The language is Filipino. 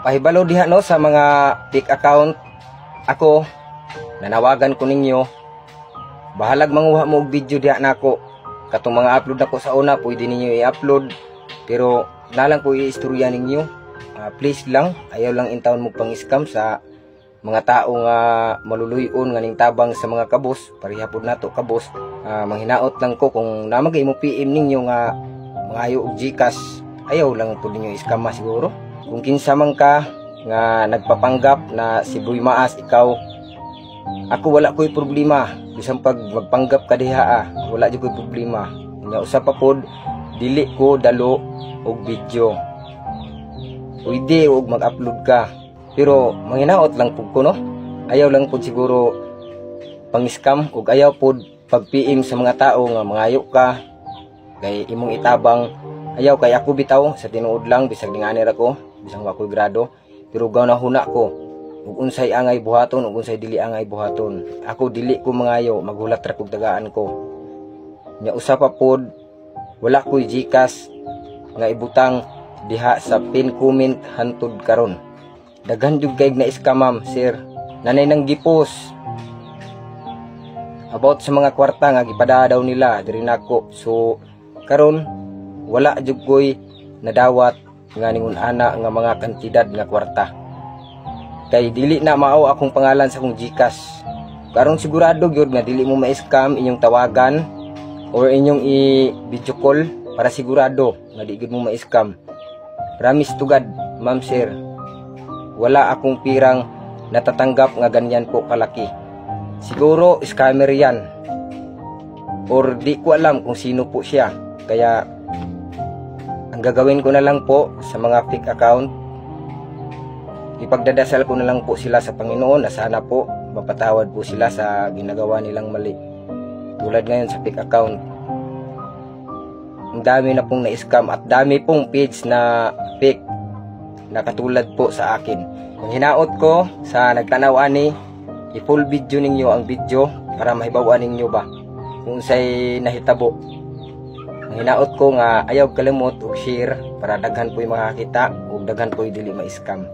Pahibalo diha no sa mga fake account. Ako nanawagan ko ninyo, bahalag manguha mo og video diha nako. Katong mga upload nako sa una pwede ninyo i-upload, pero nalang ko i-istorya ninyo. Please lang, ayaw lang intawon mo pang scam sa mga tao nga maluluyon nga ning tabang sa mga kabos. Pareha pud nato kabos. Manghinaot lang ko kung namagay mo PM ninyo nga mangayo og GCash, ayaw lang pud ninyo scam siguro. Kung kinsa man ka nga nagpapanggap na si Boy Maas ikaw, ako wala ko'y problema. Bisan pag magpanggap ka diha, wala jud ko'y problema. Nya usa pa pod, dili ko dalo og video. Pwede og mag-upload ka, pero manghinaot lang pud ko no. Ayaw lang pud siguro pang-scam ug ayaw pud pag-PM sa mga tao nga mangayo ka kay imong itabang. Ayaw kay ako bitaw sa tinuod lang bisag dingani ra ko, bisang wa ko'y grado, pero gaw na huna ko ug unsay angay buhaton ug unsay dili angay buhaton. Ako dili ko mangayo, maghulat ra kog dagaan ko. Nya usa pa pod, wala ko'y GCash nga ibutang diha sa pin comment hantud karon. Daghan jud kay na scam ma'am, sir. Nanay nang gipos about sa mga kwarta nga gipada daw nila diri nako. So karon wala jud ko'y nadawat nga ningon ana nga mga kantidad nga kwarta. Kay dili na mao akong pangalan sa akong GCash. Karon sigurado gyud nga dili mo ma-scam inyong tawagan or inyong i-video call para sigurado nga di gyud mo ma-scam. Promise to God, ma'am sir. Wala akong pirang natatanggap nga ganyan po kalaki. Siguro scammer yan. Or di ko alam kung sino po siya. Kaya ang gagawin ko na lang po sa mga fake account, ipagdadasal ko na lang po sila sa Panginoon na sana po mapatawad po sila sa ginagawa nilang mali. Tulad ngayon sa fake account, ang dami na pong na-scam at dami pong page na fake na katulad po sa akin. Ang hinaot ko sa nagtanaw ani, i-full video ninyo ang video para mahibawan ninyo ba kung say nahitabo. Ang hinaot ko nga ayaw kalimot og share para daghan po'y makakita ug daghan po'y dili ma-scam.